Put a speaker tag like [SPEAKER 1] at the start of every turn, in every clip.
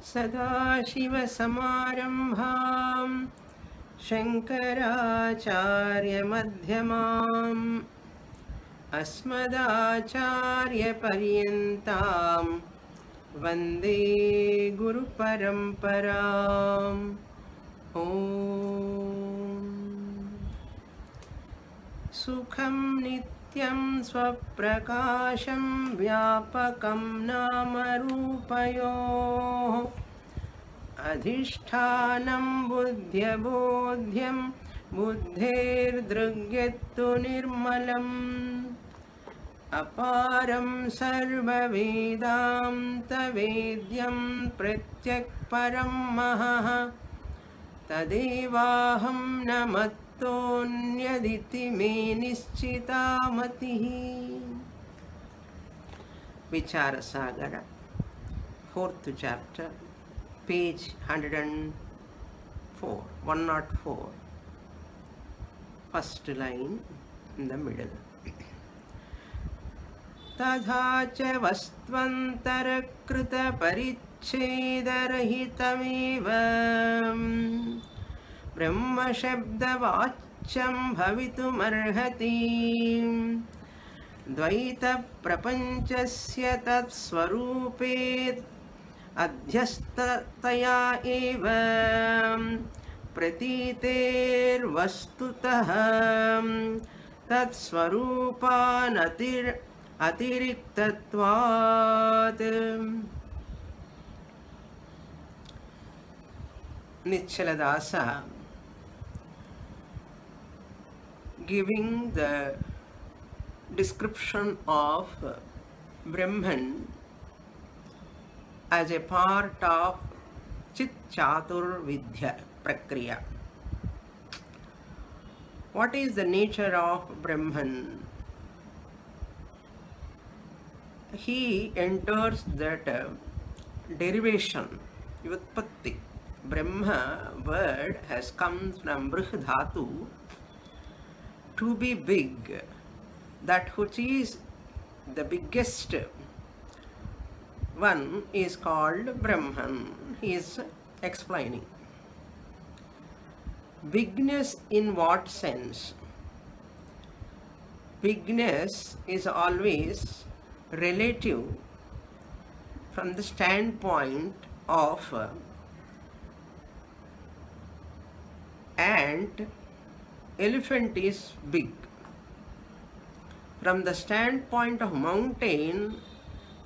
[SPEAKER 1] सदाशिवसमारम्भां शङ्कराचार्यमध्यमाम् अस्मदाचार्यपर्यन्तां वन्दे गुरुपरम्पराम्। ॐ सुखं नित्यं स्वप्रकाशं व्यापकं नामरूपयोः अधिष्ठानं बुद्ध्यबोध्यं बुद्धेर्दृग्यत्तु निर्मलम् अपारं सर्ववेदान्तवेद्यं प्रत्यक्परं महः तदेवाहं न मत्तोऽन्यदिति मे निश्चिता मतिः। Vichara Sagara, 4th chapter, page 104, first line in the middle. तथा च वस्त्वन्तरकृतपरिच्छेदरहितमेव ब्रह्मशब्दवाच्यं भवितुमर्हति। द्वैतप्रपञ्चस्य तत्स्वरूपे अध्यस्ततया एव प्रतीतेर्वस्तुतः तत्स्वरूपानतिरिक्तत्वात्। Nichaladasa giving the description of Brahman as a part of Chit Chatur Vidya Prakriya. What is the nature of Brahman? He enters that derivation, Vyutpatti. Brahma word has come from Brih Dhatu, to be big, that which is the biggest one is called Brahman. He is explaining. Bigness in what sense? Bigness is always relative from the standpoint of ant. Elephant is big. From the standpoint of mountain,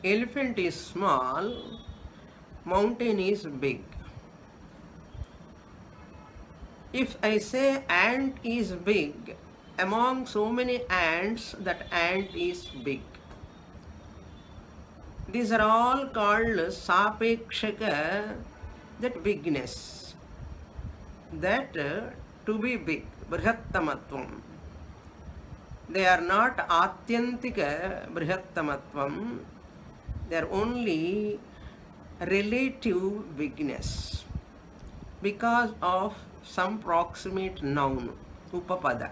[SPEAKER 1] elephant is small, mountain is big. If I say ant is big, among so many ants, that ant is big. These are all called sapekshaka, that bigness, that to be big, brihattamatvam. They are not atyantika brihattamatvam, they are only relative bigness because of some proximate noun, upapada.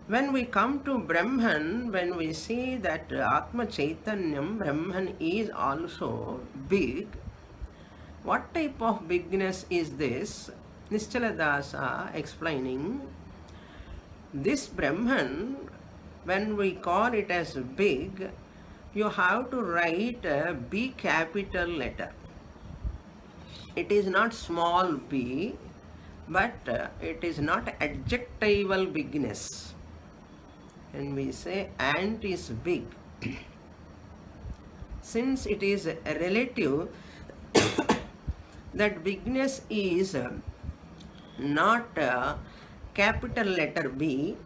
[SPEAKER 1] When we come to Brahman, when we see that Atma Chaitanyam, Brahman is also big, what type of bigness is this? Nichaladasa explaining, this Brahman, when we call it as big, you have to write a B capital letter. It is not small b, but it is not adjectival bigness. When we say ant is big, since it is a relative, that bigness is not capital letter B,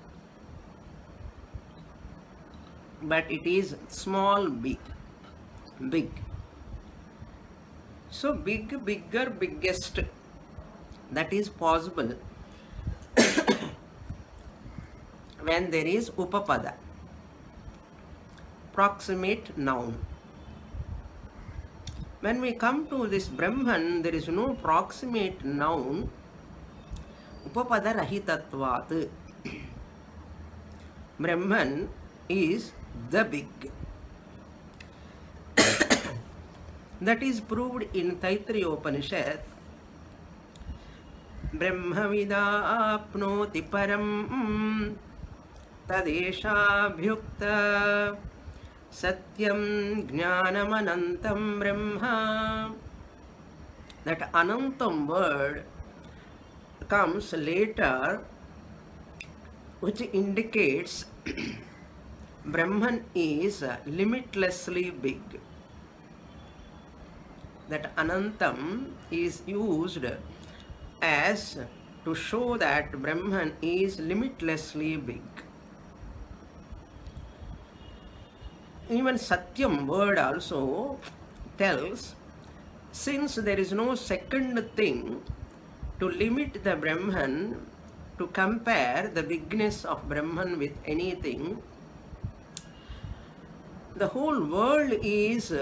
[SPEAKER 1] but it is small b, big. So big, bigger, biggest, that is possible when there is upapada, proximate noun. When we come to this Brahman, there is no proximate noun, upapada rahitatvat. Brahman is the big. That is proved in Taittiriya Upanishad. Brahmavidapnoti param tadeshabhyukta satyam jnanamanantam brahma. That anantam word comes later, which indicates Brahman is limitlessly big. That anantam is used as to show that Brahman is limitlessly big. Even Satyam word also tells, since there is no second thing to limit the Brahman, to compare the bigness of Brahman with anything, the whole world is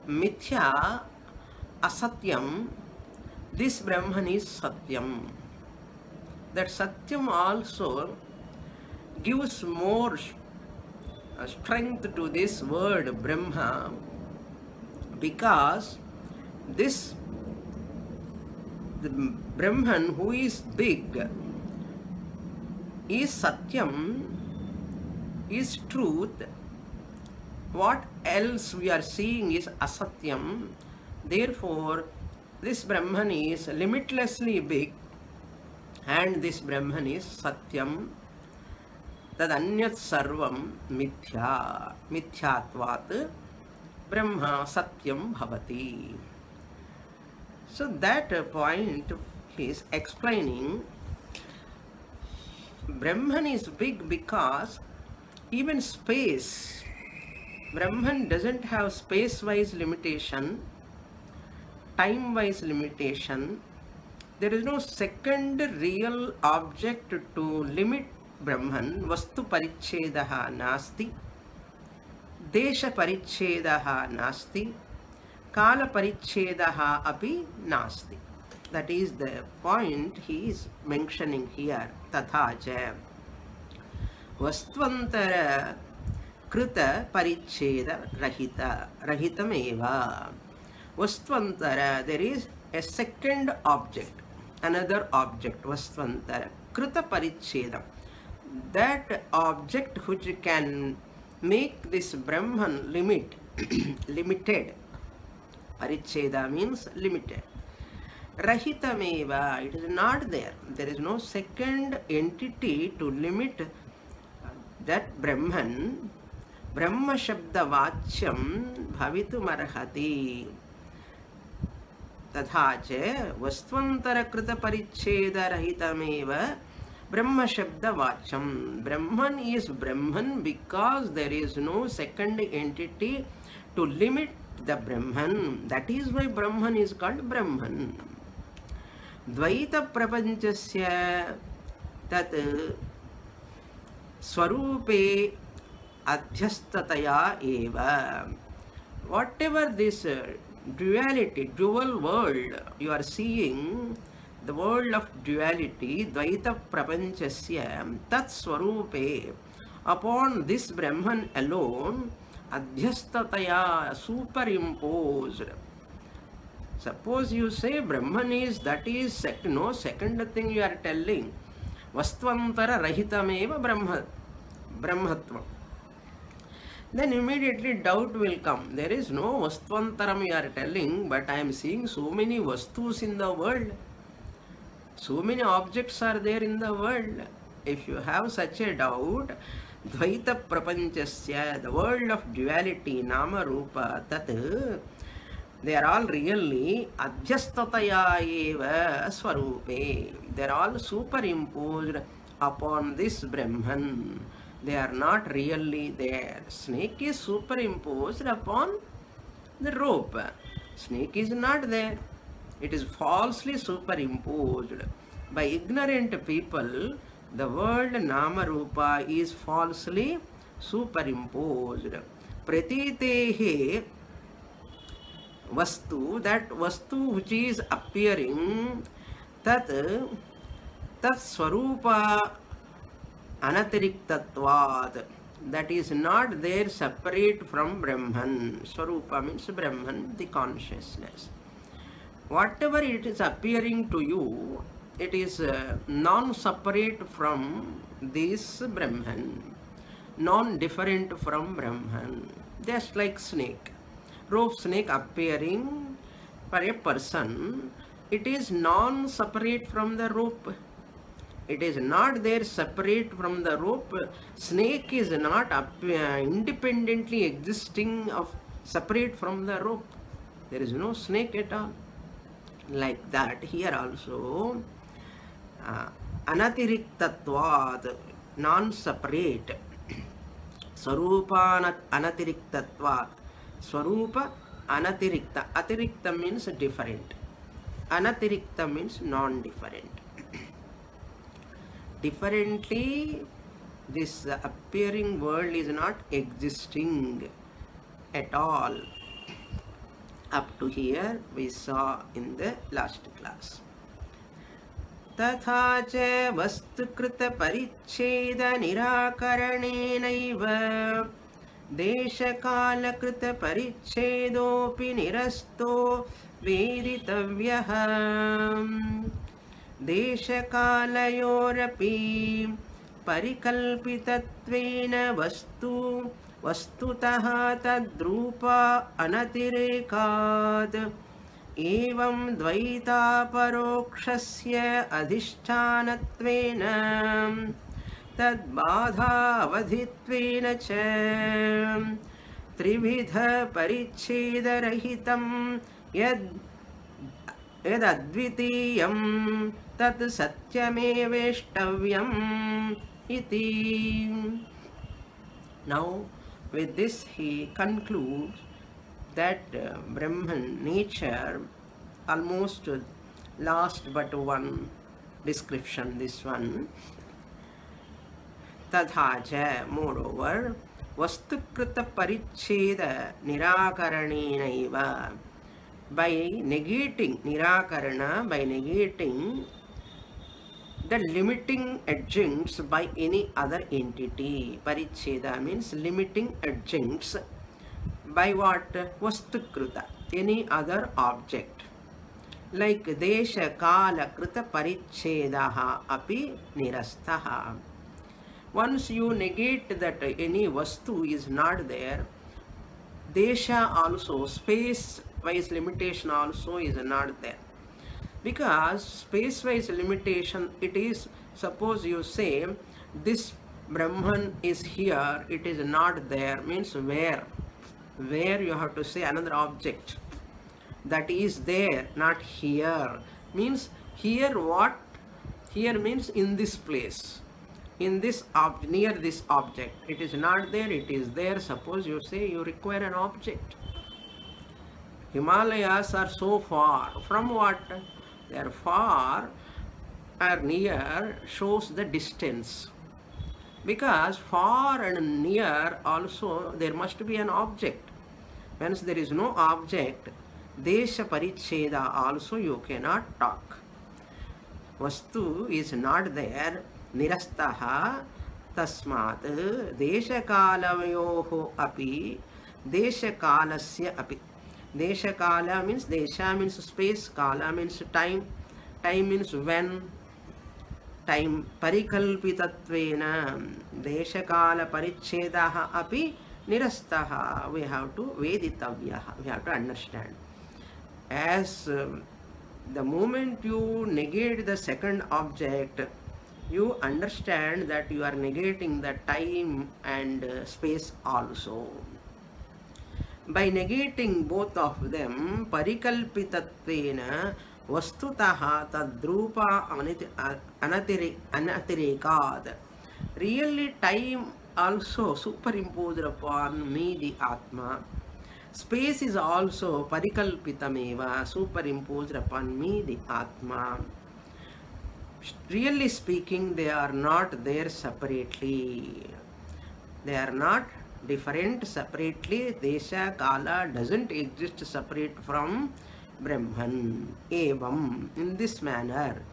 [SPEAKER 1] mithya, asatyam. This Brahman is satyam. That satyam also gives more strength to this word Brahma, because this the Brahman who is big is satyam, is truth. What else we are seeing is asatyam. Therefore, this Brahman is limitlessly big, and this Brahman is satyam. Tad anyat sarvam mithya. Mithyatvat Brahma satyam bhavati. So that point is explaining Brahman is big because even space, Brahman doesn't have space-wise limitation, time-wise limitation. There is no second real object to limit Brahman. Vastu parichedaha nasti, desha parichedaha nasti, kala parichedaha api nasti. That is the point he is mentioning here. Tatha cha vastvantara krita paricheda rahitam eva. Vastvantara, there is a second object, another object, vastvantara krita paricheda. That object which can make this Brahman limited. Paricheda means limited. Rahitameva, it is not there. There is no second entity to limit that Brahman. Brahma Shabda Vachyam Bhavitum Arhati. Tatha cha Vastvantara Krita Paricheda Rahitameva Brahma Shabda Vachyam. Brahman is Brahman because there is no second entity to limit the Brahman. That is why Brahman is called Brahman. Dvaita prapanchasya tat swarupe adhyastataya eva. Whatever this duality, dual world you are seeing, the world of duality, Dvaita prapanchasya tat swarupe, upon this Brahman alone, adhyastataya, superimposed. Suppose you say Brahman is, that is no second thing you are telling. Vastvantara rahitameva brahmatvam. Then immediately doubt will come. There is no vastvantaram you are telling, but I am seeing so many vastus in the world. So many objects are there in the world. If you have such a doubt, Dvaita prapanchasya, the world of duality, nama rupa, tat, they are all really adhyastataya eva swarupe. They are all superimposed upon this Brahman. They are not really there. Snake is superimposed upon the rope. Snake is not there. It is falsely superimposed. By ignorant people, the word nama rupa is falsely superimposed. Pratitehe vastu, that vastu which is appearing, tat swarupa anatiriktatvad. that is not there separate from Brahman. Swarupa means Brahman, the consciousness. Whatever it is appearing to you, it is non-separate from this Brahman, non-different from Brahman. Just like snake. Rope snake appearing for a person, it is non-separate from the rope. It is not there separate from the rope. Snake is not independently existing of separate from the rope. There is no snake at all. Like that, here also, anatiriktatvad, non-separate. Swarupa anatiriktatvad. Swarupa anatirikta. Atirikta means different. Anatirikta means non-different. Differently, this appearing world is not existing at all. Up to here we saw in the last class. Tatha cha vastukrita paricheda nirakaranenaiva deshakalakrita parichedopi nirasto veditavyah. Deshakalayorapi parikalpitattvena vastutah tadrupa anatirekad evam dvaita parokshasya adhishthanatvena tadbadha avadhitvena cha trividha parichedarahitam yad advitiyam tat satyameveshtavyam iti. Now, with this he concludes that Brahman nature, almost last but one description, this one. Tadhaja, moreover, vastukrita paricheda nirakaranenaiva. By negating nirakarana, by negating the limiting adjuncts by any other entity. Paricheda means limiting adjuncts by what? Vastukrita, any other object. Like desha kala krita parichedaha api nirastaha. Once you negate that any vastu is not there, desha also, space wise limitation also is not there. Because space wise limitation, it is, suppose you say this Brahman is here, it is not there, means where you have to say another object that is there, not here. Means here what? Here means in this place, in this near this object. It is not there, it is there. Suppose you say you require an object. Himalayas are so far. From what? They are far or near shows the distance. Because far and near also there must be an object. Once there is no object, desha paricheda also you cannot talk. Vastu is not there, nirastaha tasmat desha kalavayoho api desha kalasya api. Desha kala means, desha means space, kala means time, time means when, time parikalpitatvena, desha kala parichedaha api nirastaha. We have to veditavyaha, we have to understand. As the moment you negate the second object, you understand that you are negating the time and space also. By negating both of them, parikalpitatvena vastutaha tadrupa anatirekad. Really time also superimposed upon me, the Atma. Space is also parikalpitameva, superimposed upon me, the Atma. Really speaking, they are not there separately. They are not different separately. Desha kala doesn't exist separate from Brahman. Evam, in this manner,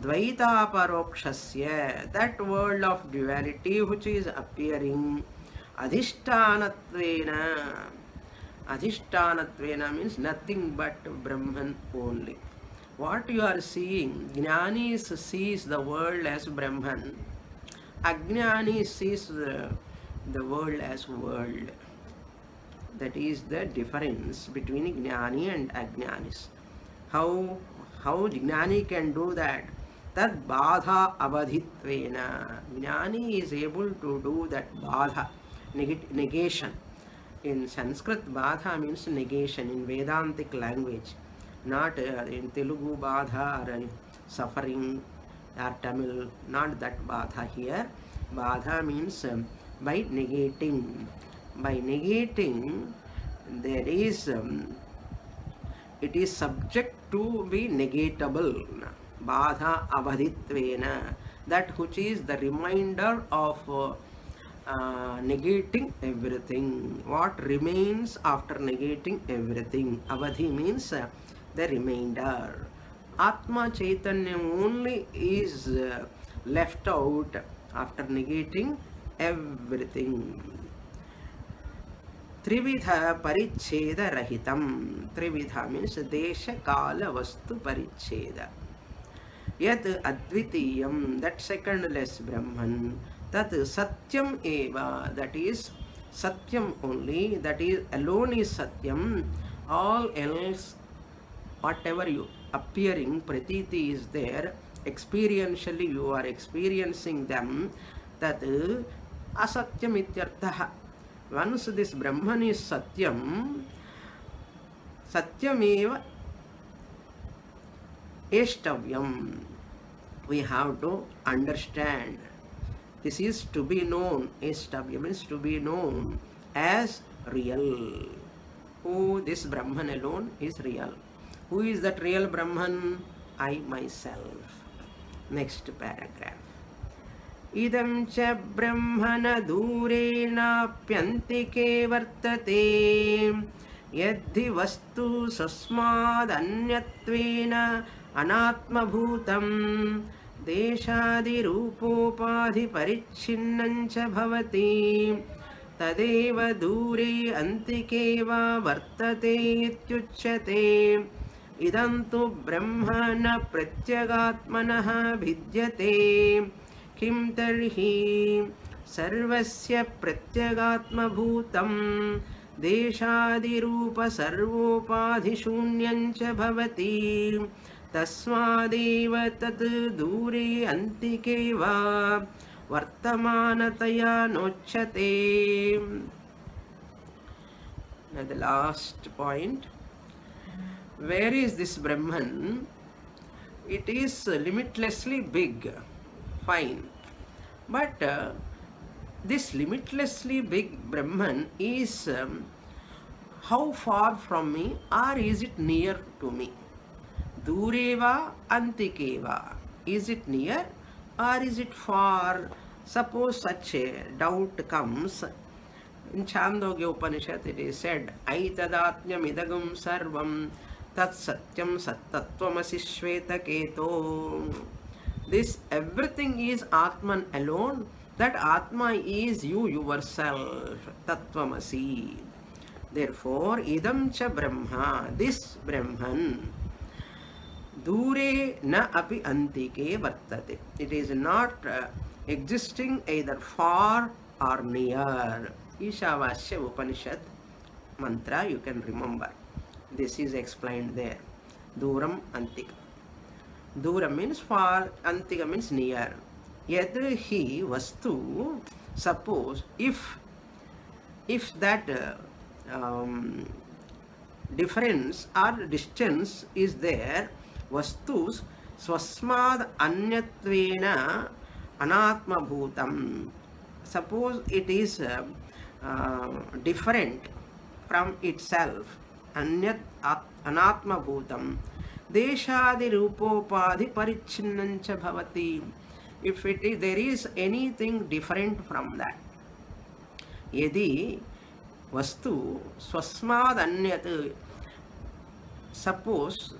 [SPEAKER 1] dvaita parokshasya, that world of duality which is appearing, Adhishthanatvena. Adhishthanatvena means nothing but Brahman only. What you are seeing, Jnani sees the world as Brahman, Ajnani sees the world as world. That is the difference between Jnani and Ajnanis. How Jnani can do that? Tad Badha Abadhitvena. Jnani is able to do that Badha, negation. In Sanskrit, Badha means negation in Vedantic language, not in Telugu Badha or suffering or Tamil, not that Badha here. Badha means by negating. By negating, there is it is subject to be negatable. Badha abhaditvena, that which is the reminder of negating everything. What remains after negating everything? Avadhi means the remainder. Atma Chaitanya only is left out after negating everything. Trividha Paricheda Rahitam. Trividha means Desha Kala Vastu Paricheda. Yat Advitiyam, that secondless Brahman. Tat Satyam Eva, that is Satyam only, that is alone is Satyam. All else, whatever you appearing, Pratiti is there, experientially you are experiencing them, that Asatyam Ityarthaha. Once this Brahman is Satyam, Satyam Eva Eshtavyam. We have to understand. This is to be known. Eshtavyam means to be known as real. Who this Brahman alone is real. Who is that real Brahman? I myself. Next paragraph. Idam cha brahmana durena pyantike vartate yadhi vastu sasmad anyatvena anatma bhutam deshadi rupopadhi parichinnancha bhavati tadeva dure antike va vartate ityuchyate idam tu brahmana pratyagatmanaha vidyate kim tarhi sarvasya pratyagatma bhutam deshadi rupa sarvopadhi shunyancha bhavati tasmadeva tat dure antike va vartamanataya nochyate. Now the last point. Where is this Brahman? It is limitlessly big. Fine. But this limitlessly big Brahman is how far from me, or is it near to me? Dureva antikeva. Is it near or is it far? Suppose such a doubt comes. In Chandogya Upanishad it is said, Aitadatnyam idagam sarvam tat satyam sattatvamasi shveta keto. This everything is Atman alone. That Atma is you yourself. Tattvamasi. Therefore, idam cha brahma, this Brahman, dure na api antike vartate. It is not existing either far or near. Ishavasya Upanishad mantra you can remember. This is explained there. Duram antika. Dura means far, antika means near. Yet he vastu, suppose if that difference or distance is there, vastus swasmad anyatvena anatma bhutam. Suppose it is different from itself, anyat anatma bhutam. Deshadi rupopadhi parichinnancha bhavati. If it is, there is anything different from that. Yadi vastu swasmad anyat. Suppose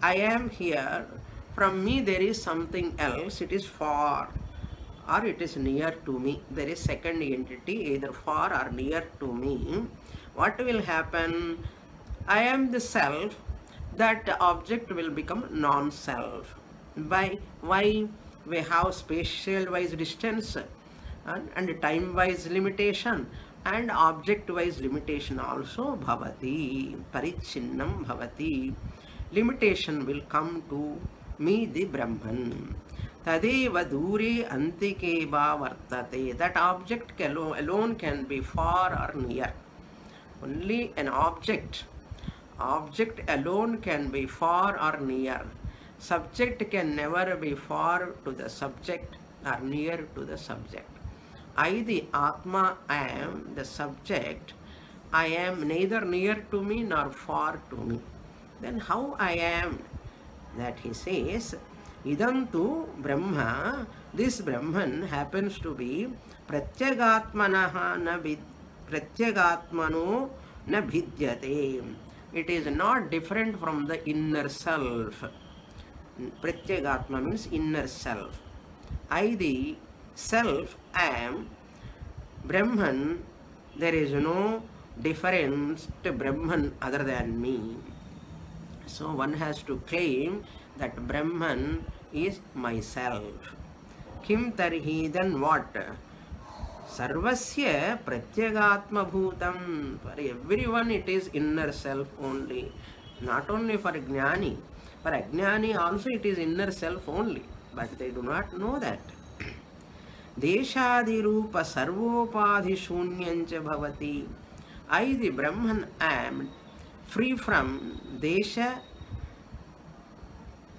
[SPEAKER 1] I am here, from me there is something else, it is far. or it is near to me. There is second entity either far or near to me. What will happen? I am the self. That object will become non-self. By why? We have spatial-wise distance and time-wise limitation and object-wise limitation also bhavati. Parichinnam bhavati. Limitation will come to me, the Brahman. Tadeva dure antike va vartate. That object alone can be far or near. Only an object alone can be far or near. Subject can never be far to the subject or near to the subject. I, the Atma, I am the subject. I am neither near to me nor far to me. Then how I am? That he says, Idantu Brahma, this Brahman happens to be Pratyagatmanaha na Pratyagatmano na bhidyate. It is not different from the inner self. Pratyagatma means inner self. I, the self, am Brahman. There is no difference to Brahman other than me. So one has to claim that Brahman is myself. Kim tarhi, then what? Sarvasya pratyagatma bhutam. For everyone it is inner self only. Not only for Jnani. For Ajnani also it is inner self only. But they do not know that. Deshadi rupa sarvopadhi shunyancha bhavati. I, the Brahman, am free from desha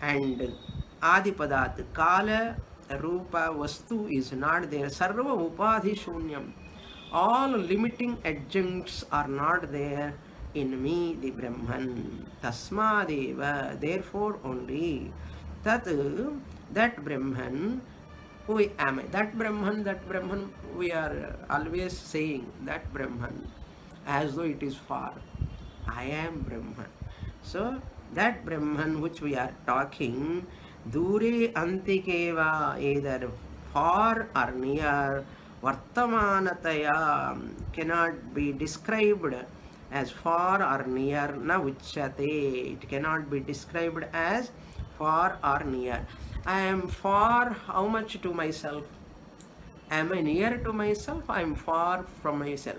[SPEAKER 1] and adipadat. Kala, rupa, vastu is not there. Sarva upadhi shunyam. All limiting adjuncts are not there in me, the Brahman. Tasmadeva, therefore only. That Brahman, who am I? That Brahman, we are always saying that Brahman as though it is far. I am Brahman. So that Brahman which we are talking, Dure Antikeva, either far or near, Vartamanataya, cannot be described as far or near, na uchyate. It cannot be described as far or near. I am far, how much to myself? Am I near to myself? I am far from myself.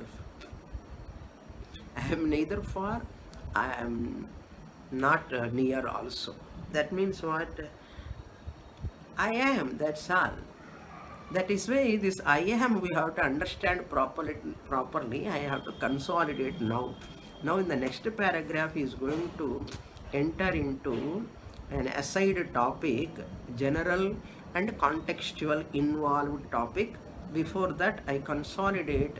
[SPEAKER 1] I am neither far, I am not near also. That means what? I am, that's all. That is why this I am we have to understand properly. I have to consolidate now. Now in the next paragraph he is going to enter into an aside topic, general and contextual involved topic. Before that I consolidate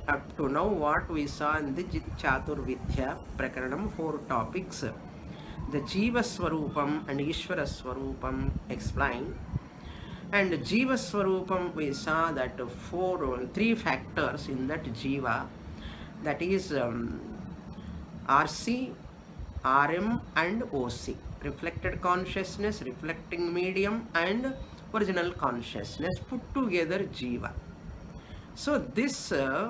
[SPEAKER 1] up to now what we saw in the Jit Chatur Vidya Prakaranam, 4 topics. The Jiva Swarupam and Ishvara Swarupam explained. And Jiva Swarupam we saw that 3 factors in that Jiva, that is RC, RM and OC. Reflected consciousness, reflecting medium and original consciousness put together Jiva. So this OC,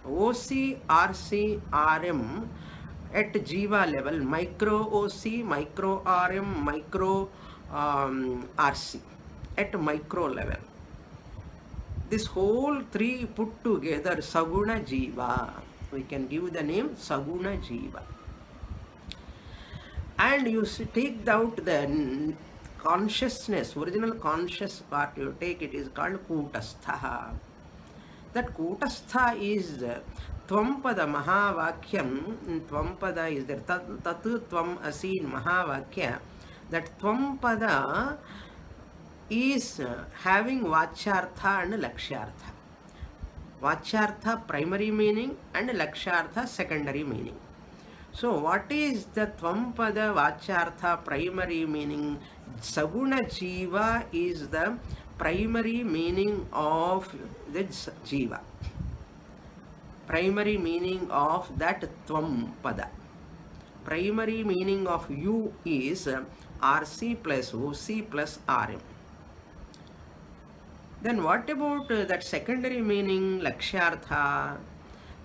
[SPEAKER 1] RC, RM at Jiva level, micro OC, micro RM, micro RC at micro level. This whole 3 put together Saguna Jiva. We can give the name Saguna Jiva. And you take out the consciousness, original conscious part you take, it is called Kutastha. That Kutastha is Tvampada Mahavakyam. Tvampada is there. Tatu Tvam Asi in Mahavakya. That Tvampada is having Vachyartha and Lakshyartha. Vachyartha primary meaning and Lakshyartha secondary meaning. So what is the Tvampada Vachyartha primary meaning? Saguna Jiva is the primary meaning of this Jiva. Primary meaning of that Tvampada. Primary meaning of you is RC plus OC plus RM. Then what about that secondary meaning, Lakshyartha?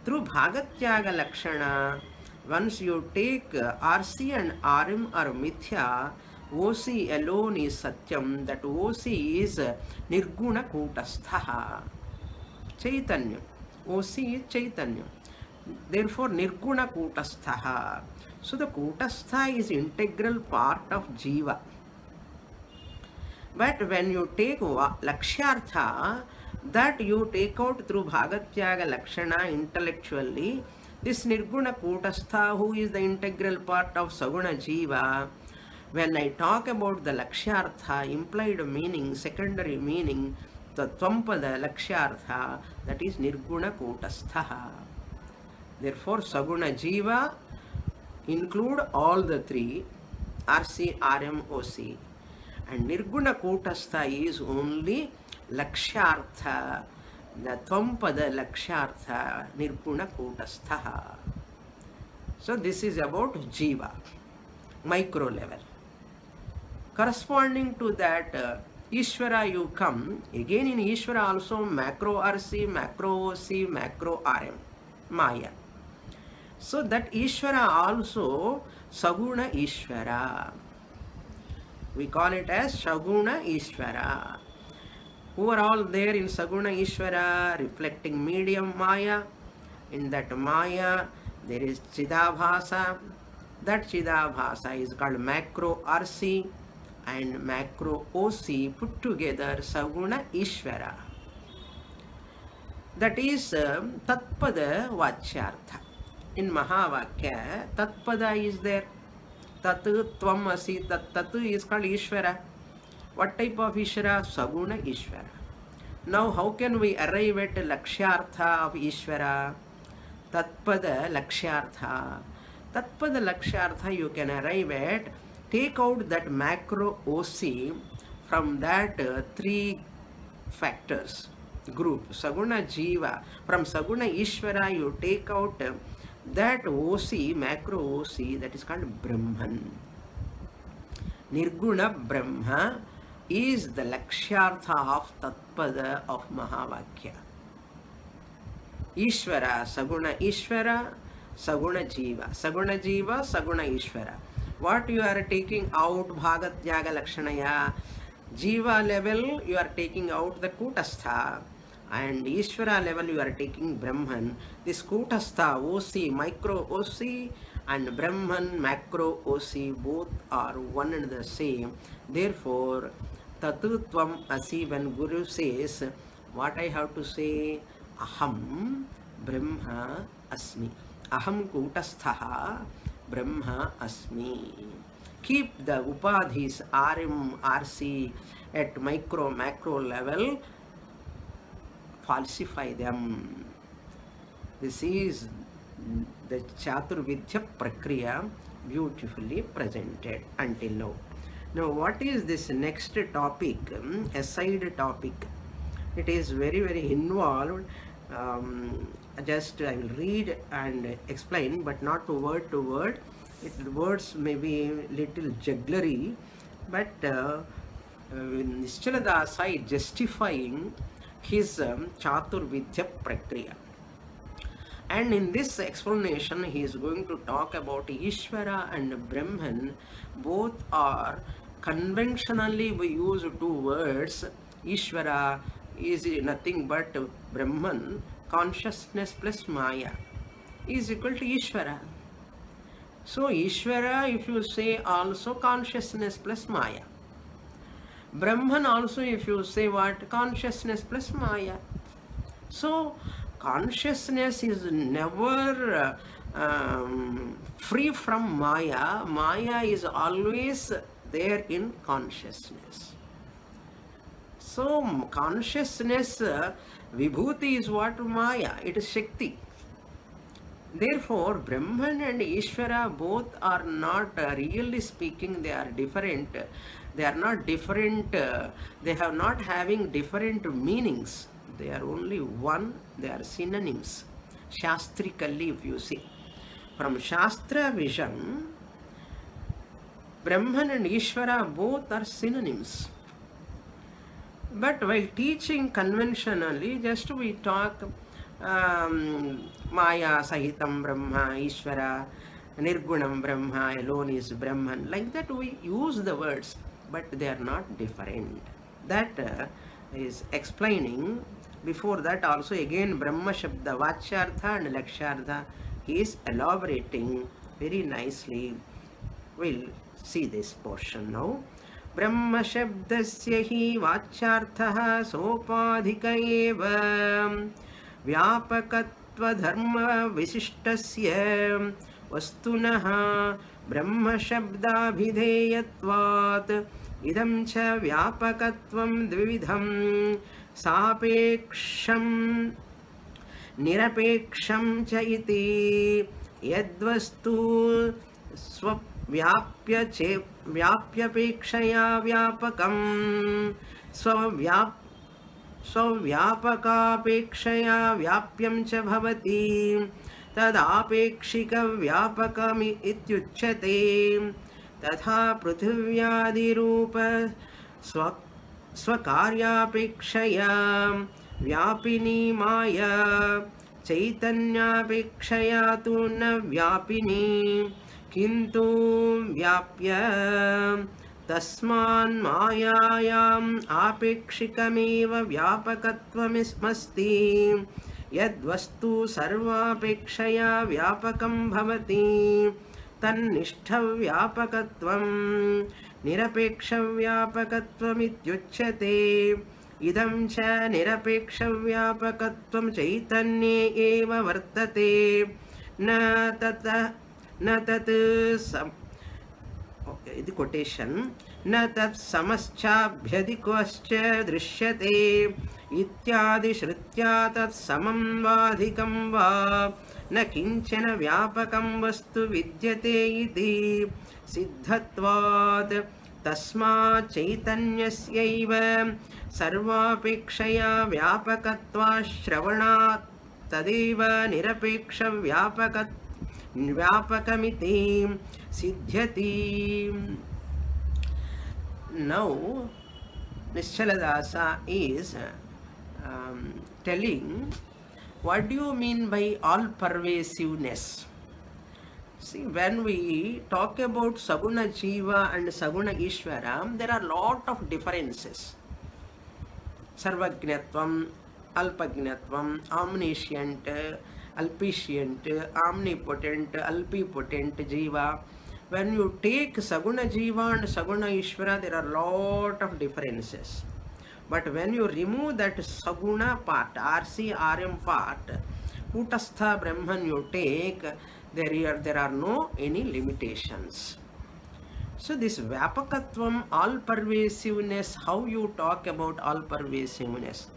[SPEAKER 1] Through Bhagatyaga Lakshana, once you take RC and RM or Mithya, OC alone is Satyam. That OC is Nirguna Kutastha. Chaitanya. OC is Chaitanya. Therefore, Nirguna Kutastha. So the Kutastha is integral part of Jiva. But when you take Lakshyartha, that you take out through Bhagatyaga Lakshana intellectually, this Nirguna Kutastha, who is the integral part of Saguna Jiva, when I talk about the Lakshyartha, implied meaning, secondary meaning, the Tvampada Lakshyartha, that is Nirguna Kutastha. Therefore, Saguna Jiva include all the three, RC, RM, OC. And Nirguna Kutastha is only Lakshyartha, the Tvampada Lakshyartha, Nirguna Kutastha. So this is about Jiva, micro level. Corresponding to that, Ishvara you come, again in Ishvara also macro RC, macro OC, macro RM, Maya. So that Ishvara also Saguna Ishvara. We call it as Saguna Ishvara. Who are all there in Saguna Ishvara, reflecting medium Maya? In that Maya, there is Chidabhasa. That Chidabhasa is called macro RC and macro OC put together, Saguna Ishvara. That is Tatpada Vachyartha. In Mahavakya, Tatpada is there. Tatu Tvam Asi, Tatu is called Ishvara. What type of Ishvara? Saguna Ishvara. Now how can we arrive at Lakshyartha of Ishvara? Tatpada Lakshyartha. Tatpada Lakshyartha you can arrive at, take out that macro OC from that three factors group, Saguna Jiva. From Saguna Ishvara you take out that OC, macro OC, that is called Brahman. Nirguna Brahma is the Lakshyartha of Tatpada of Mahavakya. Ishvara, Saguna Ishvara, Saguna Jiva. Saguna Jiva, Saguna Ishvara. What you are taking out Bhagatyaga Lakshanaya? Jiva level you are taking out the Kutastha, and Ishvara level you are taking Brahman. This Kutastha, OC, micro OC, and Brahman, macro OC, both are one and the same. Therefore, Tatutvam Asi, when Guru says, what I have to say? Aham Brahma Asmi. Aham Kutastha Brahma Asmi. Keep the Upadhis, RM, RC at micro, macro level. Falsify them. This is the Chaturvidya Prakriya beautifully presented until now. Now what is this next topic, a side topic? It is very, very involved. Just I will read and explain, but not word to word. Words may be little jugglery, but Nischala is justifying his Chaturvidya Prakriya. And in this explanation, he is going to talk about Ishvara and Brahman. Both are conventionally we use two words. Ishvara is nothing but Brahman, consciousness plus Maya, is equal to Ishvara. So Ishvara, if you say also consciousness plus Maya. Brahman also, if you say what? Consciousness plus Maya. So consciousness is never free from Maya. Maya is always there in consciousness. So consciousness, Vibhuti is what? Maya. It is Shakti. Therefore, Brahman and Ishvara both are not, really speaking, they are different. They are not different. They have not having different meanings. They are only one. They are synonyms. Shastrically, if you see. From Shastra vision, Brahman and Ishvara both are synonyms. But while teaching conventionally, just we talk Maya Sahitam Brahma, Ishvara, Nirgunam Brahma, alone is Brahman. Like that we use the words, but they are not different. That is explaining. Before that also again Brahma Shabda, Vachyartha and Lakshyartha, he is elaborating very nicely. We'll see this portion now. ब्रह्म शब्दस्य हि वाच्यार्थः सोपाधिक एव व्यापकत्वधर्म विशिष्टस्य वस्तुनः ब्रह्म शब्दाभिधेयत्वात् इदं च व्यापकत्वं द्विविधं सापेक्षं निरपेक्षं च इति यद्वस्तु व्याप्यपेक्षया व्यापकं स्वव्यापकापेक्षया व्याप्यं च भवति तदापेक्षिकव्यापकम् इत्युच्यते तथा पृथिव्यादिरूप स्वकार्यापेक्षया व्यापिनी माया चैतन्यापेक्षया तु न व्यापिनी किन्तु व्याप्य तस्मान् मायायाम् आपेक्षिकमेव व्यापकत्वमस्ति यद्वस्तु सर्वापेक्षया व्यापकं भवति तन्निष्ठव्यापकत्वं निरपेक्षव्यापकत्वमित्युच्यते इदं च निरपेक्षव्यापकत्वं चैतन्ये एव वर्तते न तत् इति कोटेशन् न तत् समश्चाभ्यधिकश्च दृश्यते इत्यादि श्रुत्या तत् समं वाधिकं वा न किञ्चन व्यापकं वस्तु विद्यते इति सिद्धत्वात् तस्मात् चैतन्यस्यैव सर्वापेक्षया व्यापकत्वात् श्रवणात् तदेव व्यापकमिति सिद्ध्यति. Now Nischaladasa is telling what do you mean by all pervasiveness. See, when we talk about Saguna Jiva and Saguna Ishvara, there are a lot of differences. Sarvagnatvam, Alpagnatvam, omniscient, alpiscient, omnipotent, alpipotent Jiva. When you take Saguna Jiva and Saguna Ishvara, there are a lot of differences. But when you remove that Saguna part, RC, RM part, Kutastha Brahman you take, there are no any limitations. So this Vyapakatvam, all pervasiveness, how you talk about all pervasiveness?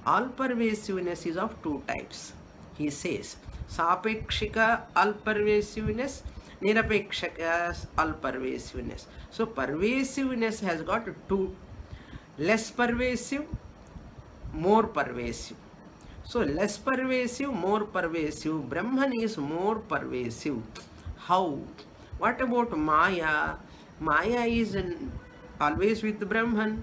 [SPEAKER 1] All pervasiveness is of two types. He says, Sapekshika all pervasiveness, Nirapekshaka all pervasiveness. So pervasiveness has got two, less pervasive, more pervasive. So less pervasive, more pervasive. Brahman is more pervasive. How? What about Maya? Maya is always with Brahman.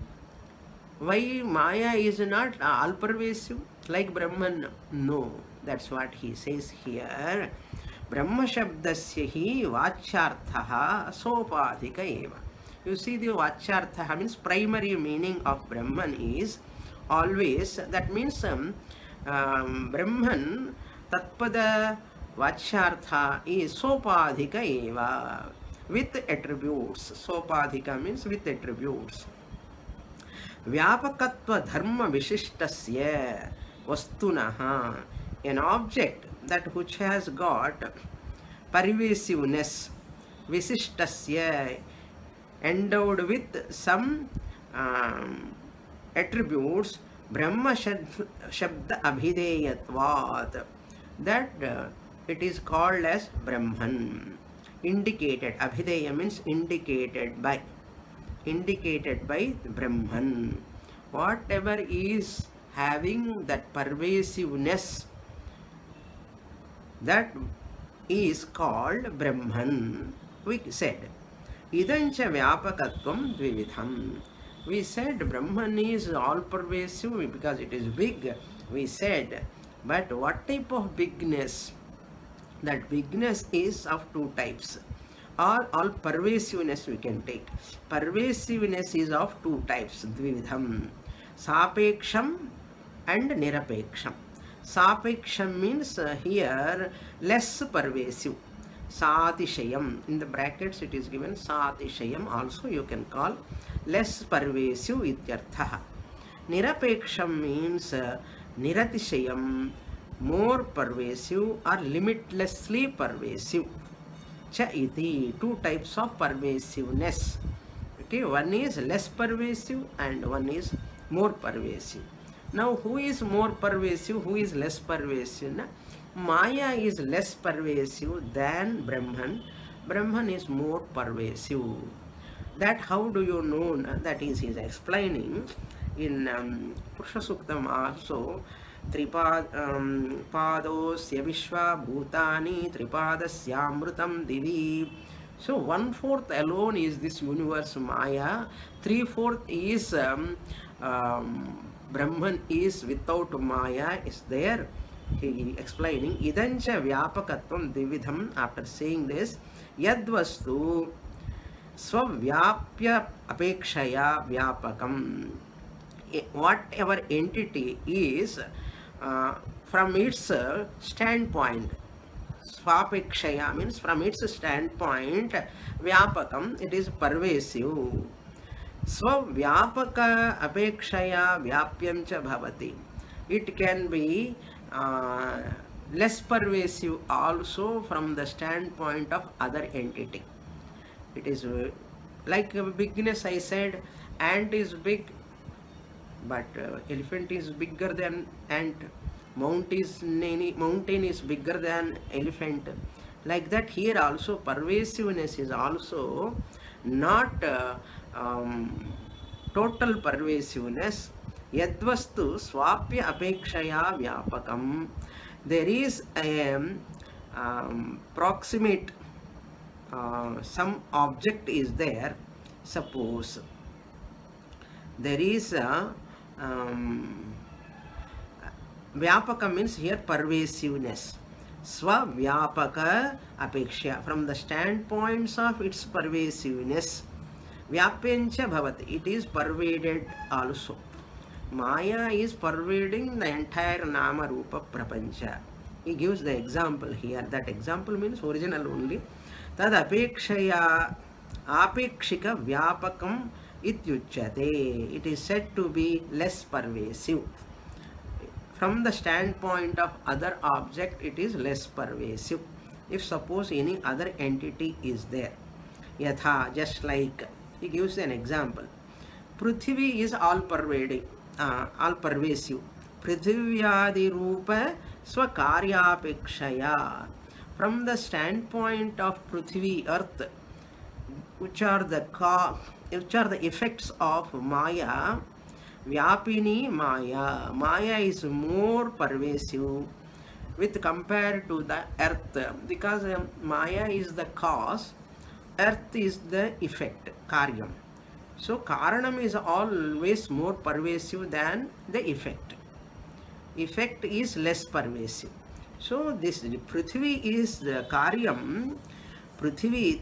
[SPEAKER 1] Why Maya is not all pervasive like Brahman? No. That's what he says here. Brahma Shabdasya hi Vachyarthaha Sopadhika eva. You see, the Vachyarthaha means primary meaning of Brahman is always, that means Brahman Tatpada Vachyartha is Sopadhika eva, with attributes. Sopadhika means with attributes. Vyapakatva dharma vishishtasya vastunaha, an object that which has got pervasiveness, visishtasya, endowed with some attributes, Brahma Shabda Abhideyatvat, that it is called as Brahman. Indicated, Abhideya means indicated by Brahman. Whatever is having that pervasiveness, that is called Brahman. We said, Idancha Vyapakatvam Dvividham. We said Brahman is all pervasive because it is big. We said, but what type of bigness? That bigness is of two types. Or all pervasiveness we can take. Pervasiveness is of two types. Dvividham. Sapeksham and Nirapeksham. Sapeksham means here less pervasive. Satishayam. In the brackets it is given Satishayam. Also you can call less pervasive ityartha. Nirapeksham means Niratishayam, more pervasive or limitlessly pervasive. Cha iti, two types of pervasiveness. Okay, one is less pervasive and one is more pervasive. Now, who is more pervasive? Who is less pervasive? Na? Maya is less pervasive than Brahman. Brahman is more pervasive. That how do you know? Na? That is, he is explaining in Purusha Suktam also. Tripadosya Vishwa Bhutani Tripadasya Divi. So 1/4 alone is this universe Maya. 3/4 is Brahman is without Maya is there. He explaining Idancha Vyapakatvam Dividham. After saying this, Yadvastu Swavyapya Apekshaya Vyapakam. Whatever entity is from its standpoint, Swapekshaya means from its standpoint, Vyapakam, it is pervasive. Swavyapaka Apekshaya Vyapyam cha bhavati. It can be less pervasive also from the standpoint of other entity. It is like bigness. I said ant is big, but elephant is bigger than ant. Mountain is bigger than elephant. Like that, here also pervasiveness is also not total pervasiveness. Yadvastu swapya apekshaya vyapakam. There is a proximate some object is there. Suppose there is a Vyapaka means here pervasiveness. Swavyapaka apeksha, from the standpoints of its pervasiveness. Vyapyancha bhavati, it is pervaded also. Maya is pervading the entire Nama Rupa Prapancha. He gives the example here. That example means original only. Tad apekshaya apekshika vyapakam ityuchyate. It is said to be less pervasive. From the standpoint of other object, it is less pervasive. If suppose any other entity is there. Yatha, just like, he gives an example. Prithvi is all pervading, all pervasive. Prithvyadi rupa swakaryapekshaya. From the standpoint of Prithvi, earth, which are the effects of Maya, Vyapini Maya. Maya is more pervasive with compared to the earth, because Maya is the cause, earth is the effect, Karyam. So Karanam is always more pervasive than the effect. Effect is less pervasive. So this Prithvi is the Karyam. Prithvi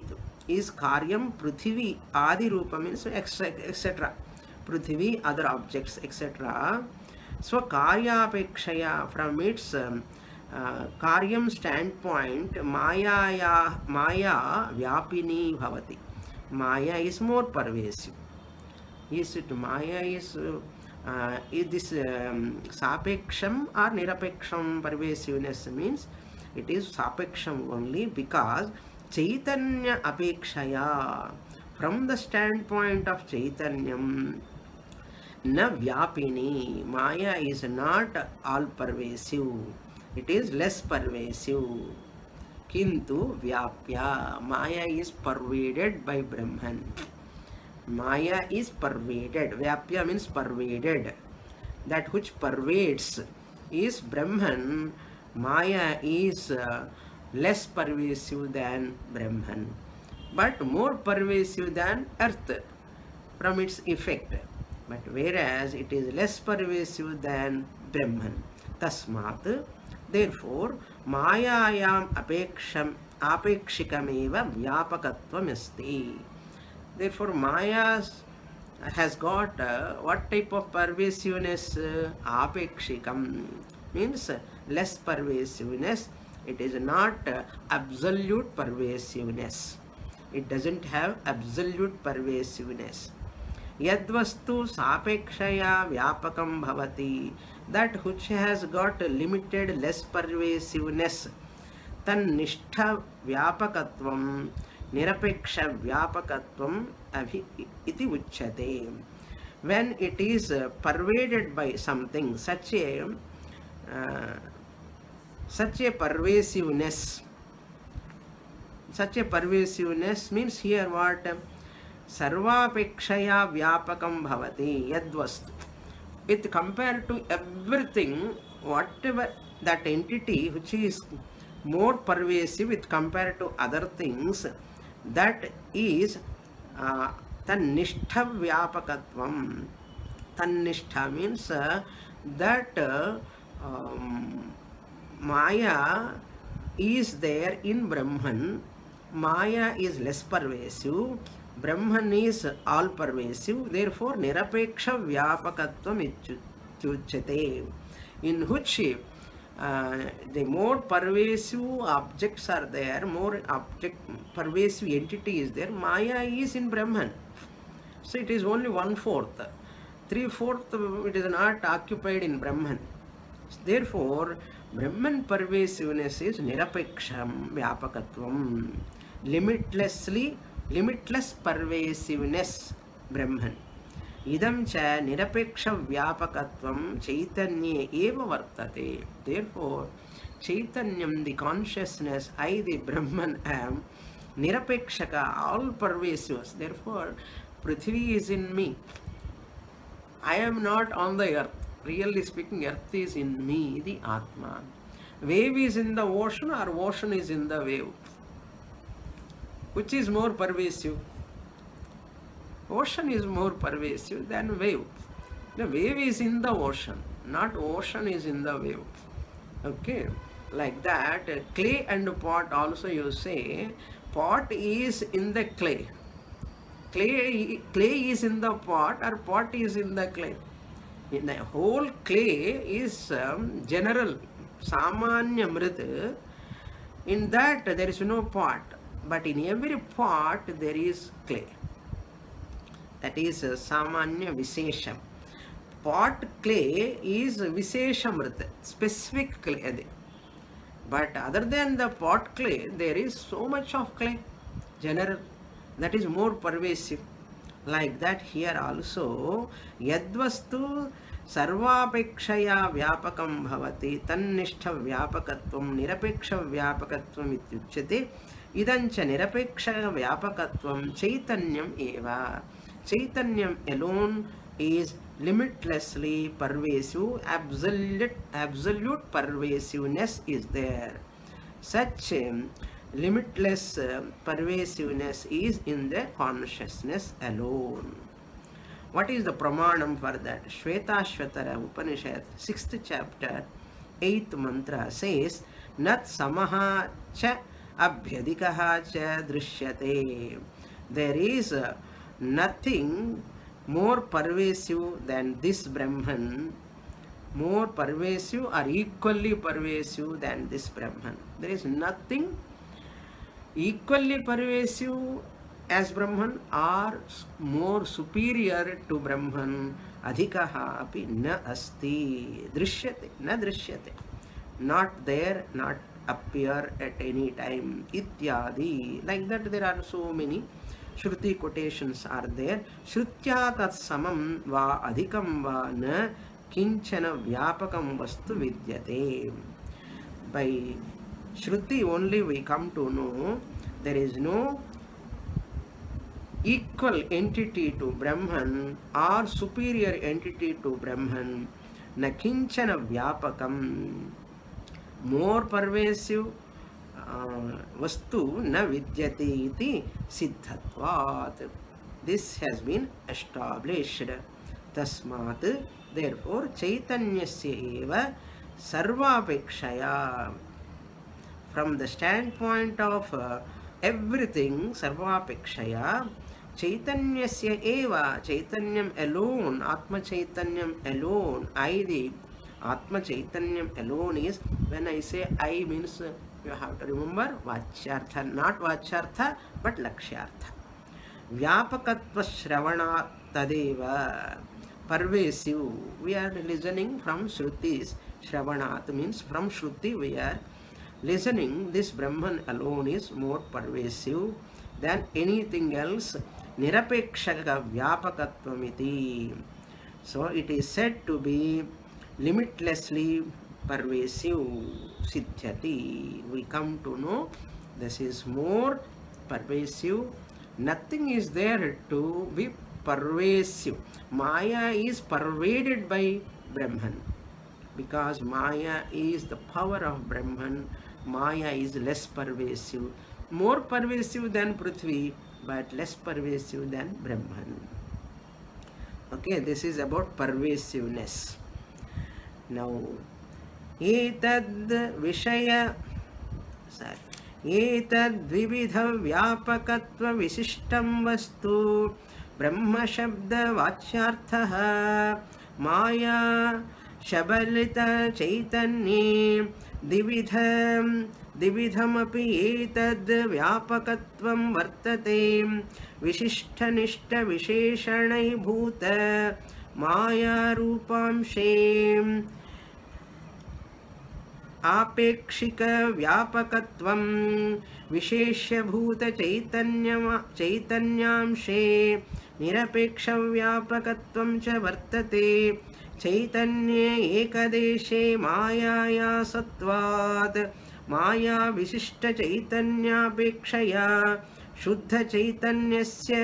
[SPEAKER 1] is Karyam. Prithvi Adi Rupa means etc. Prithvi, other objects, etc. So Karyapekshaya, from its Karyam standpoint, Maya Vyapini Bhavati. Maya is more pervasive. Is it Maya is this Sapeksham or Nirapeksham pervasiveness means it is Sapeksham only, because Chaitanya Apekshaya, from the standpoint of Chaitanyam, na Vyapini, Maya is not all pervasive, it is less pervasive. Kintu Vyapya, Maya is pervaded by Brahman. Maya is pervaded. Vyapya means pervaded. That which pervades is Brahman. Maya is less pervasive than Brahman, but more pervasive than earth from its effect. but whereas it is less pervasive than Brahman. Tasmat, therefore, Mayayam apekshikameva vyapakatvam asti. Therefore, Maya has got what type of pervasiveness? Apekshikam means less pervasiveness. It is not absolute pervasiveness. It doesn't have absolute pervasiveness. Yadvastu sapekshaya vyapakam bhavati, that which has got limited less pervasiveness, tan nishtha vyapakatvam nirapeksha vyapakatvam iti uchyate. When it is pervaded by something, such a pervasiveness, means here what? Sarvapekshaya vyapakam bhavati yadvastu. With compared to everything, whatever that entity which is more pervasive with compared to other things, that is tannishtha vyapakatvam. Tannishtha means that Maya is there in Brahman. Maya is less pervasive, Brahman is all pervasive, therefore nirapeksha vyapakatvam ityuchyate, in which the more pervasive objects are there, more pervasive entity is there. Maya is in Brahman, so it is only 1/4. 3/4 it is not occupied in Brahman. Therefore, Brahman pervasiveness is nirapeksham vyapakatvam, limitless pervasiveness Brahman. Idam cha nirapeksha vyapakatvam chaitanye eva vartate. Therefore, chaitanyam, the consciousness, I the Brahman am, nirapekshaka, all pervasive. Therefore, Prithvi is in me. I am not on the earth. Really speaking, earth is in me, the Atma. Wave is in the ocean or ocean is in the wave? Which is more pervasive? Ocean is more pervasive than wave. The wave is in the ocean, not ocean is in the wave. Okay, like that, clay and pot also you say, pot is in the clay. Clay is in the pot or pot is in the clay. In the whole clay is general, samanya mrita. In that there is no pot, but in every pot there is clay. That is samanya visesham. Pot clay is visheshamrita, specific clay. But other than the pot clay, there is so much of clay, general, that is more pervasive. Like that here also, yadvastu sarvapekshaya vyapakam bhavati tannishtha vyapakatvam nirapeksha vyapakatvam ityuchyate. Idancha nirapeksha vyapakatvam chaitanyam eva. Chaitanyam alone is limitlessly pervasive, absolute pervasiveness is there. Such limitless pervasiveness is in the consciousness alone. What is the pramanam for that? Shvetashvatara Upanishad, 6th chapter, 8th mantra says, Nat samaha cha abhyadikaha cha drishyate. There is nothing more pervasive than this Brahman, more pervasive or equally pervasive than this Brahman. There is nothing equally pervasive as Brahman or more superior to Brahman. Adhikaha api na asti. Drishyate, na drishyate. Not there, not appear at any time. Ityadi. Like that there are so many Shruti quotations are there. Shrutya tat samam va adhikam va na kinchana vyapakam vastu vidyate. By Shruti only we come to know there is no equal entity to Brahman or superior entity to Brahman. Na kinchana vyapakam, more pervasive vastu na vidyate iti siddhatvat. This has been established. Tasmat, therefore, Chaitanyasya eva sarvapekshaya. From the standpoint of everything, sarvapekshaya, Chaitanyasya eva, Chaitanyam alone, Atma Chaitanyam alone, I the Atma Chaitanyam alone is, when I say I means, you have to remember Vachyartha, not Vachyartha, but Lakshyartha. Vyapakatva Shravana Tadeva, pervasive. We are listening from Shrutis. Shravanat means from Shruti we are listening. This Brahman alone is more pervasive than anything else. Nirapekshaka Vyapakatvamiti. So it is said to be limitlessly pervasive. Siddhyati. We come to know this is more pervasive. Nothing is there to be pervasive. Maya is pervaded by Brahman. Because Maya is the power of Brahman, Maya is less pervasive. More pervasive than Prithvi, but less pervasive than Brahman. Okay, this is about pervasiveness. Now, etad vishaya, etad vividha vyapakatva visishtam vastu brahma shabda vachyarthaha maya shabalita chaitanye dividhamapi etad vyapakatvam vartate vishishthanishta visheshanai bhuta maya rupamshe apekshika vyapakatvam visheshya bhuta chaitanyamshe nirapeksha vyapakatvam cha vartate chaitanye ekadeshe mayaya sattvat maya vishishta chaitanyapekshaya shuddha chaitanyasya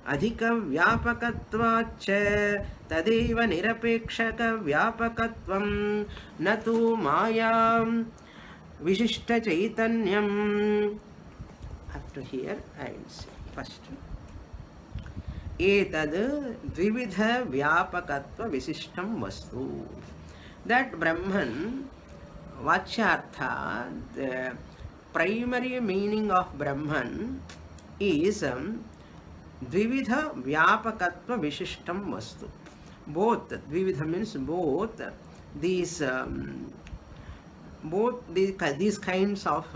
[SPEAKER 1] adhika vyapakatvacha tadeva nirapekshaka vyapakatvam natu maya vishishta chaitanyam. After here I will say first. Etad dvividha vyapakatva visishtam vastu. That Brahman, Vachyartha, the primary meaning of Brahman is dvividha vyapakatva visishtam vastu. Both, dvividha means both these kinds of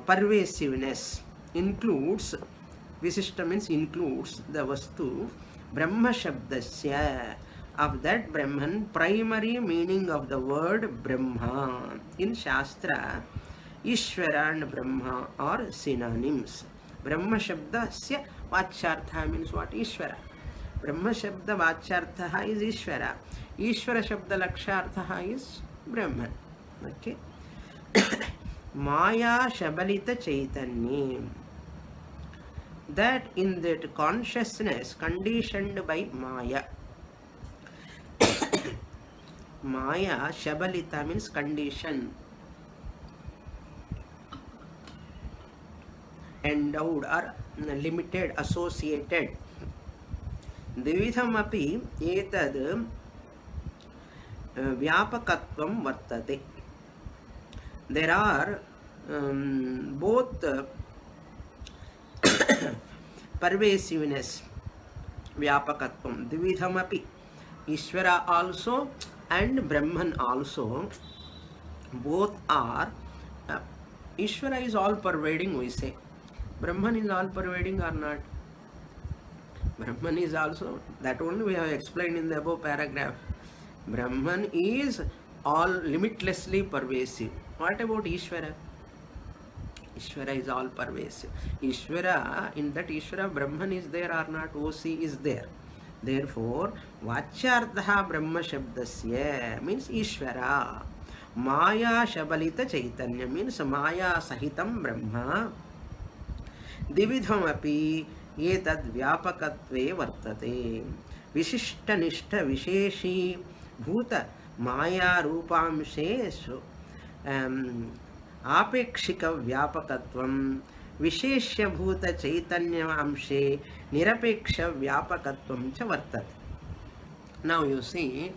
[SPEAKER 1] pervasiveness includes. Visishta means includes the vastu Brahma Shabdasya, of that Brahman, primary meaning of the word Brahma. In Shastra, Ishvara and Brahma are synonyms. Brahma Shabdasya Vachyartha means what? Ishvara. Brahma Shabda Vachyartha is Ishvara. Ishvara Shabda Lakshyartha is Brahman. Okay. Maya Shabalita Chaitanya. That in that consciousness conditioned by Maya. Maya, Shabalita means conditioned, endowed or limited, associated. Dividhamapi etad vyapakatvam vartate. There are both pervasiveness, vyapakatvam, dividhamapi, Ishvara also and Brahman also, both are, Ishvara is all pervading, we say. Brahman is all pervading or not? Brahman is also, that only we have explained in the above paragraph. Brahman is all limitlessly pervasive. What about Ishvara? Ishvara is all pervasive. Ishvara, in that Ishvara, Brahman is there or not? OC is there. Therefore, Vachyartha Brahma Shabdasya means Ishvara. Maya Shabalita Chaitanya means Maya Sahitam Brahma. Dividhamapi etad vyapakatve vartate. Vishishta nishta visheshi bhuta Maya rupamshe apekshika vyapakatvam visheshya bhuta chaitanya amshe nirapeksha vyapakatvam cha vartate. Now you see,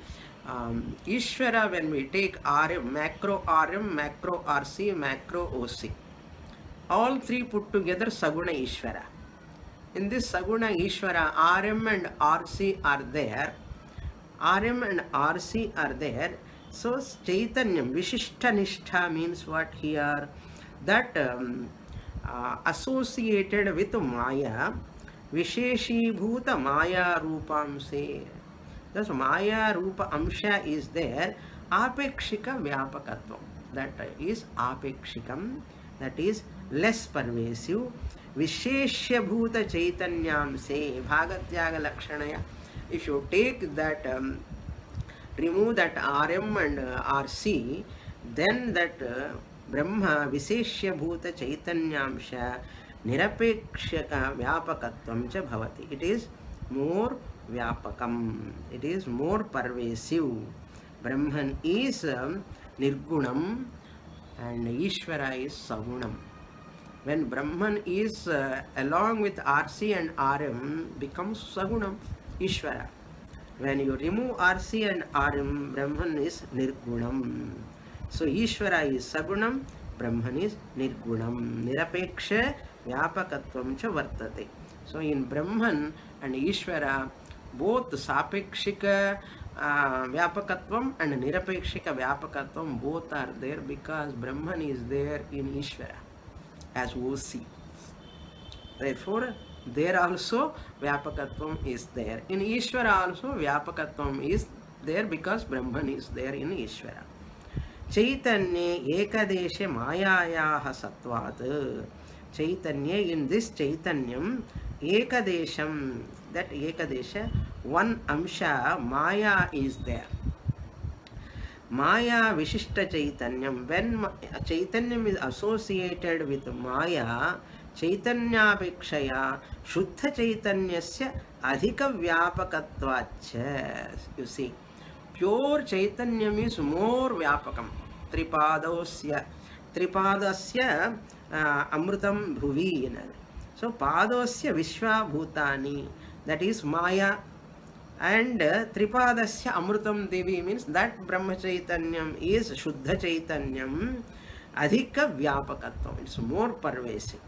[SPEAKER 1] Ishvara, when we take RM, macro RC, macro OC, all three put together Saguna Ishvara. In this Saguna Ishvara, RM and RC are there. RM and RC are there. So Chaitanyam, Vishishtanishtha means what here? That associated with Maya, Visheshibhuta Maya Rupamse. Thus Maya Rupa Amsha is there. Apekshika Vyapakatvam. That is Apekshikam. That is less pervasive. Visheshya Bhuta Chaitanyam se Bhagatyaga Lakshanaya. If you take that, remove that RM and RC, then that Brahma Visheshya Bhuta Chaitanyamsha Nirapekshaka Vyapakatvam cha bhavati. It is more Vyapakam. It is more pervasive. Brahman is Nirgunam and Ishvara is Sagunam. When Brahman is along with RC and RM, becomes Sagunam, Ishvara. When you remove RC and RM, Brahman is Nirgunam. So Ishvara is Sagunam, Brahman is Nirgunam. Nirapeksha Vyapakatvam cha vartate. So in Brahman and Ishvara, both Sapekshika Vyapakatvam and Nirapekshika Vyapakatvam both are there, because Brahman is there in Ishvara as OC. Therefore, there also Vyapakatvam is there. In Ishvara also Vyapakatvam is there, because Brahman is there in Ishvara. Chaitanya Ekadesha Mayayaha Sattvat. Chaitanya, in this Chaitanyam, Ekadesham, that Ekadesha, one Amsha, Maya is there. Maya Vishishta Chaitanyam. When Chaitanyam is associated with Maya, Chaitanya Pekshaya Shuddha Chaitanyasya Adhika Vyapakatvacha. You see, pure Chaitanyam is more Vyapakam. Tripadasya Amrutam Bhuvi. So Padasya Vishwa Bhutani, that is Maya, and Tripadasya Amrutam Devi means that Brahma Chaitanyam is Shuddha Chaitanyam Adhika Vyapakatvam. It's more pervasive.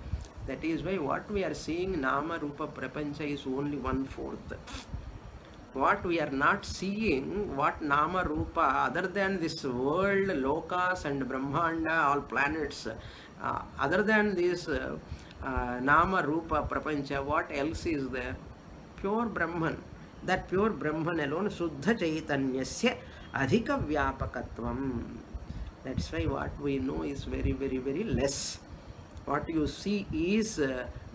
[SPEAKER 1] That is why what we are seeing, Nama Rupa Prapancha, is only 1/4. What we are not seeing, what Nama Rupa, other than this world, Lokas and Brahmanda, all planets, other than this Nama Rupa Prapancha, what else is there? Pure Brahman. That pure Brahman alone, Shuddha Chaitanyasya Adhika Vyapakatvam. That's why what we know is very, very, very less. What you see is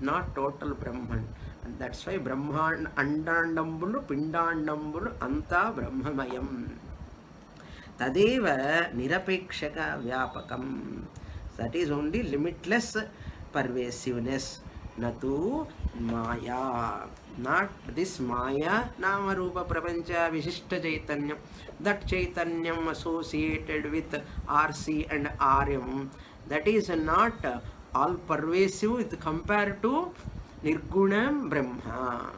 [SPEAKER 1] not total Brahman. And that's why Brahman Andandambulu Pindandambulu Anta Brahmamayam. Tadeva Nirapekshaka Vyapakam. That is only limitless pervasiveness. Natu Maya. Not this Maya, Nama Rupa Prapancha Vishishta Chaitanyam. That Chaitanyam associated with RC and RM. That is not all pervasive with compared to Nirgunam Brahma.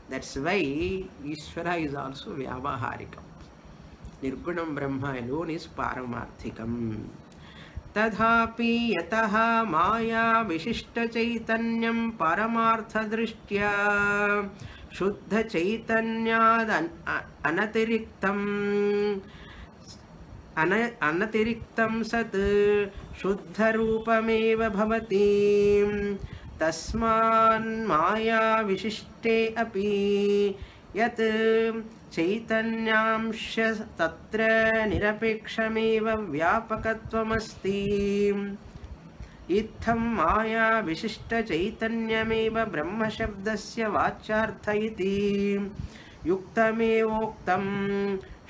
[SPEAKER 1] That's why Ishvara is also Vyavaharikam. Nirgunam Brahma alone is Paramarthikam. Tadhapi yataha Maya Vishishta Chaitanyam Paramartha Drishtya Shuddha Chaitanya Anatiriktam Sat Shuddha Rupameva Bhavati Tasman Maya Vishishte Api Yat Chaitanyamsha Tatra Nirapekshameva Vyapakattvamasti Itham Maya Vishishta Chaitanyameva Brahma Shabdasya Vachartha iti Yuktamevoktam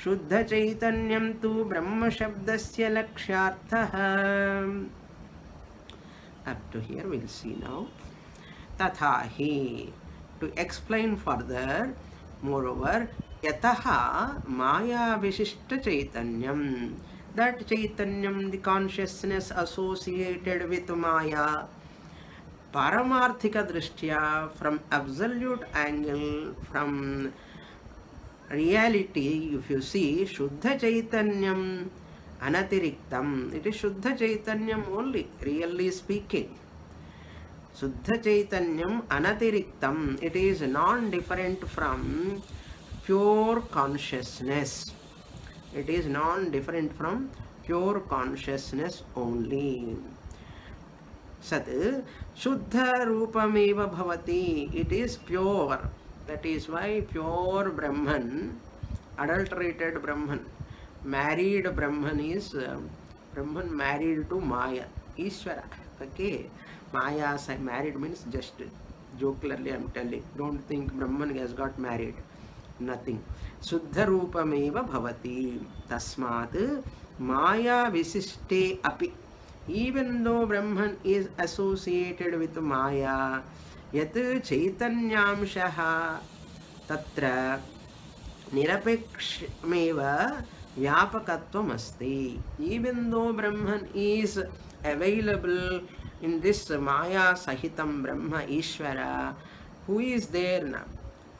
[SPEAKER 1] Shuddha Chaitanyam tu Brahma Shabdasya Lakshyartha. Up to here we'll see now. Tathahi. To explain further, moreover, Yataha Maya Vishishta Chaitanyam. That Chaitanyam, the consciousness associated with Maya, Paramarthika Drishtya, from absolute angle, from reality, if you see, Shuddha Chaitanyam Anatiriktam, it is Shuddha Chaitanyam only, really speaking. Shuddha Chaitanyam Anatiriktam, it is non-different from pure consciousness. It is non-different from pure consciousness only. Sat Shuddha Rupameva Bhavati, it is pure. That is why pure Brahman, adulterated Brahman, married Brahman is Brahman married to Maya, Ishvara. Okay, Maya married means just jocularly I am telling. Don't think Brahman has got married. Nothing. Shuddha Rupameva Bhavati. Tasmat Maya Visishte Api. Even though Brahman is associated with Maya, Yat Chaitanyamshaha Tatra Nirapekshmeva Vyapakatvam Asti. Even though Brahman is available in this Maya Sahitam Brahma Ishvara, who is there now?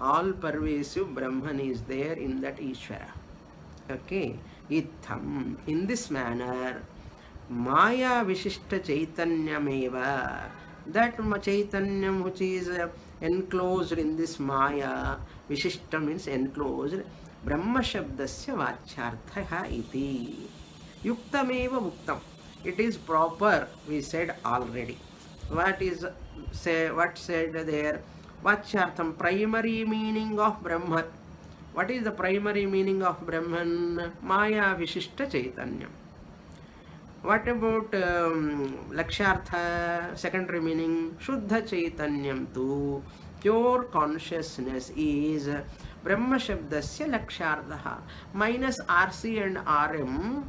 [SPEAKER 1] All pervasive Brahman is there in that Ishvara. Okay. Itham. In this manner, Maya Vishishta Chaitanyameva, that Chaitanyam which is enclosed in this Maya, Vishishta means enclosed, Brahma Shabdasya Vachyarthaha iti. Yuktameva Muktam. It is proper, we said already. What said there? Vachyartham, primary meaning of Brahman. What is the primary meaning of Brahman? Maya Vishishta Chaitanyam. What about Lakshartha, secondary meaning? Shuddha Chaitanyam tu. Pure consciousness is Brahma Shabdasya Lakshartha. Minus RC and RM,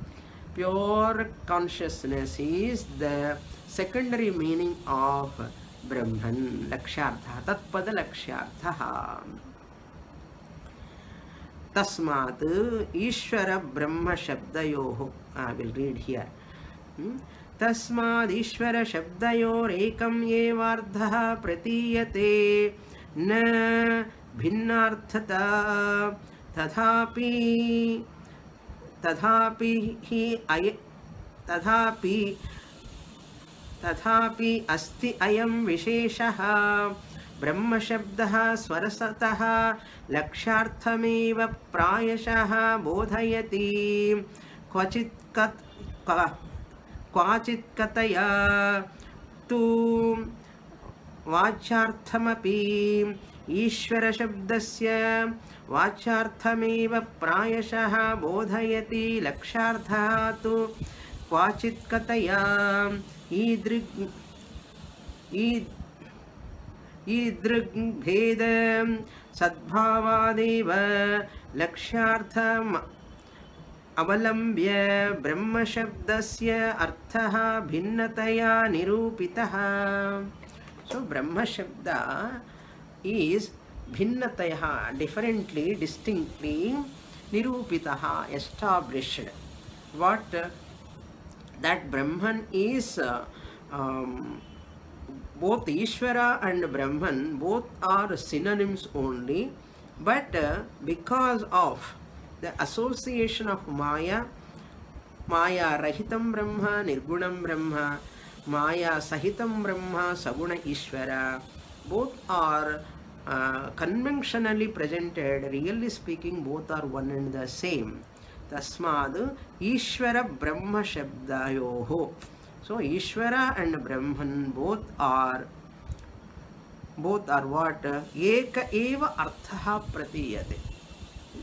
[SPEAKER 1] pure consciousness is the secondary meaning of Brahman. Lakshartha. Tatpada Lakshartha. Tasmat Ishvara Brahma Shabdayoho. I will read here. Tasmad Ishvara Shabdayor Ekam Yevardha Pratiyate Na Bhinnarthata Tathapi Asti Ayam Visheshaha Brahma Shabdaha Swarasataha Laksharthameva Prayashaha Bodhayati Kvachit Kataya Tu Vacharthamapi Ishvara Shabdasya Vacharthameva Prayashaha Bodhayati Lakshartha Tu Kvachit Kataya Idrig Bhedam Sadbhavadeva Lakshartham Avalambya Brahma Shabdasya Arthaha Bhinnataya Nirupitaha. So Brahma Shabda is Bhinnataya, differently, distinctly, Nirupitaha, established. What? That Brahman is both Ishvara and Brahman, both are synonyms only, but because of the association of Maya, Maya Rahitam Brahma, Nirgunam Brahma, Maya Sahitam Brahma, Saguna Ishvara, both are conventionally presented. Really speaking, both are one and the same. Tasmad Ishvara Brahma Shabdayoho. So Ishvara and Brahman both are what? Eka eva arthaha pratiyate.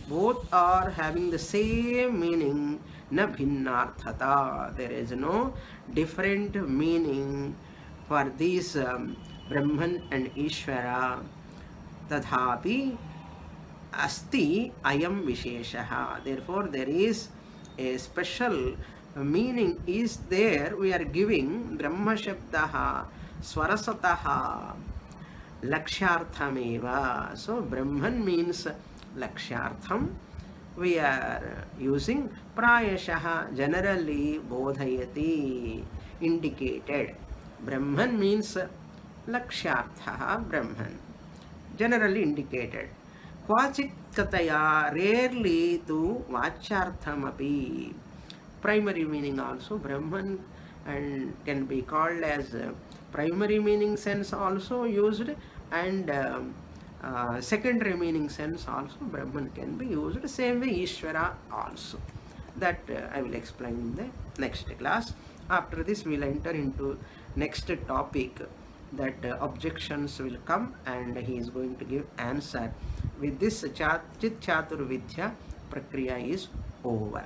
[SPEAKER 1] Both are having the same meaning. Na bhinnarthata. There is no different meaning for these Brahman and Ishvara. Tadhapi asti ayam visheshaha. Therefore there is a special meaning is there. We are giving Brahma Shabdaha Swarasataha Laksharthameva. So Brahman means Lakshartham. We are using Prayashaha, generally Bodhayati, indicated. Brahman means Laksharthaha Brahman, generally indicated. Kvachikataya, rarely tu vachyarthamapi. Primary meaning also, Brahman and can be called as primary meaning sense also used, and secondary meaning sense also Brahman can be used. Same way Ishvara also. That I will explain in the next class. After this we will enter into next topic, that objections will come and he is going to give answer. With this Chit Chaturvidya Prakriya is over.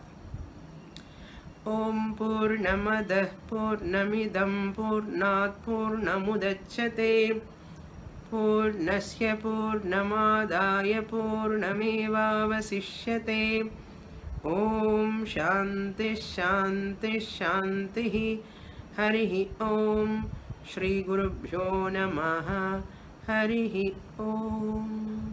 [SPEAKER 1] Om Purnamadah Purnamidam Purnat Purnamudachyate Purnasya Purnamadaya Purnamevavasishyate. Om Shanti Shanti Shanti. Harihi Om. Shri Gurubhyo Namaha. Harihi Om.